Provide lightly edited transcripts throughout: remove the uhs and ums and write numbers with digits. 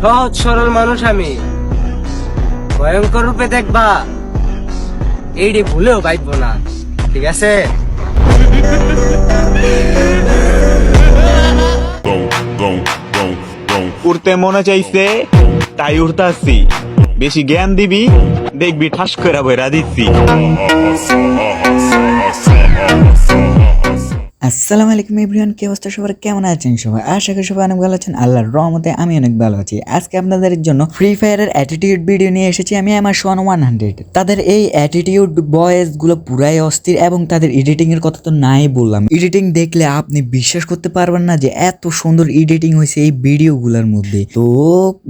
সহজ সরল মানুষ আমি, ভয়ঙ্কর রূপে দেখবা এইটি ভুলেও বাইব না, ঠিক আছে? উড়তে মনে চাইছে তাই উড়তাছি, বেশি জ্ঞান দিবি দেখবি ঠাস করে বইরা দিচ্ছি। আসসালামু আলাইকুম এভরিওয়ান, কি অবস্থা সবার, কেমন আছেন সবাই? আশা করি সবাই অনেক ভালো আছেন। আল্লাহর রহমতে আমি অনেক ভালো আছি। আজকে আপনাদের জন্য ফ্রি ফায়ারের অ্যাটিটিউড ভিডিও নিয়ে এসেছি আমি, আমার সোয়ান 100। তাদের এই অ্যাটিটিউড বয়েস গুলো পুরাই অস্থির এবং তাদের এডিটিং এর কথা তো নাই বললাম। এডিটিং দেখলে আপনি বিশ্বাস করতে পারবেন না যে এত সুন্দর এডিটিং হয়েছে এই ভিডিওগুলোর মধ্যে। তো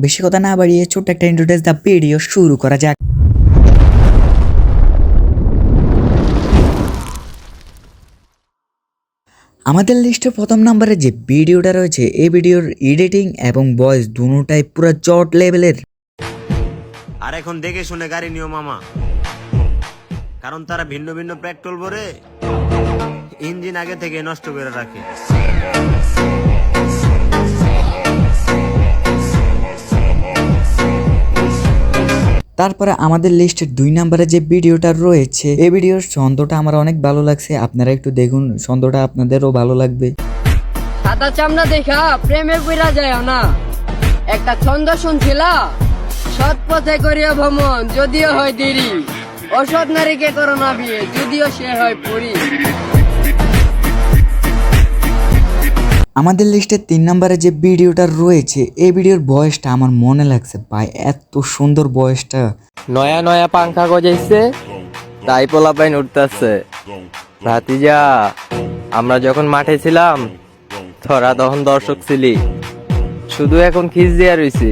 বেশি কথা না বাড়িয়ে ছোট্ট একটা ইন্ট্রোডাস দা ভিডিও শুরু করা যাক। আমাদের লিস্টে প্রথম নম্বরে যে ভিডিওটা রয়েছে, এই ভিডিওর এডিটিং এবং ভয়েস দুটোটাই পুরো জট লেভেলের। আর এখন দেখে শুনে গাড়ি নিও মামা, কারণ তারা ভিন্ন ভিন্ন পেট্রোল ভরে ইঞ্জিন আগে থেকে নষ্ট করে রাখে। তারপরে আমাদের লিস্টের 2 নম্বরে যে ভিডিওটা রয়েছে, এই ভিডিওর ছন্দটা আমার অনেক ভালো লাগছে, আপনারা একটু দেখুন, ছন্দটা আপনাদেরও ভালো লাগবে। সাদা চামড়া দেখা প্রেমে পড়া যায় না, একটা ছন্দ শুনছিলা, সৎ পথে করিয়া ভ্রমণ যদিও হয় দেরি, অসৎ নারীকে করো না বিয়ে যদিও সে হয় পরি। আমাদের লিস্টে 3 নম্বরে যে ভিডিওটা রয়েছে, এই ভিডিওর বয়সটা আমার মনে লাগছে ভাই, এত সুন্দর বয়সটা। নয়া নয়া পাংখা গজাইছে তাই পোলাপাইন উঠতেছে। ভাতিজা, আমরা যখন মাঠে ছিলাম তোরা তখন দর্শক ছিলি, শুধু এখন খিস দিয়া রইছি,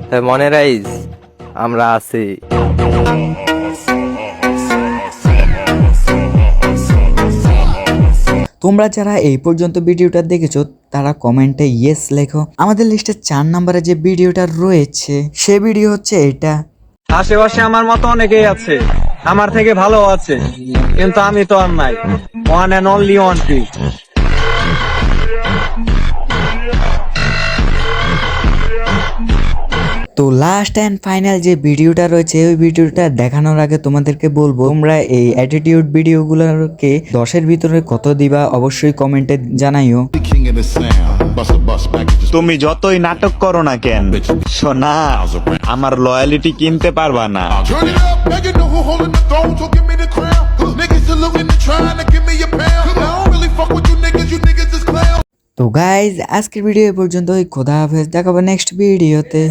তাই মনে রাইস আমরা আছি। তোমরা যারা এই পর্যন্ত ভিডিওটা দেখেছো তারা কমেন্টে ইয়েস লেখো। আমাদের লিস্টে 4 নম্বরে যে ভিডিওটা রয়েছে, সে ভিডিও হচ্ছে এটা। আশেপাশে আমার মতো অনেকেই আছে, আমার থেকে ভালো আছে, কিন্তু আমি তো আর নাই। One and only one P. তো লাস্ট অ্যান্ড ফাইনাল যে ভিডিওটা রয়েছে, ওই ভিডিওটা দেখানোর আগে তোমাদেরকে বলবো, তোমরা এই অ্যাটিটিউড ভিডিওগুলোকে 10-এর ভিতরে কত দিবা অবশ্যই কমেন্টে জানাইও। তুমি যতই নাটক করো না কেন সোনা, আমার লয়ালিটি কিনতে পারবা না। Turn it up, now you know who holding the throne, so give me the crown. Niggas saluting and trying to give me a pound. I don't really fuck with you niggas is clowns. তো guys, আজকের video এ পর্যন্তই। খোদা হাফেজ, দেখাবো next ভিডিওতে।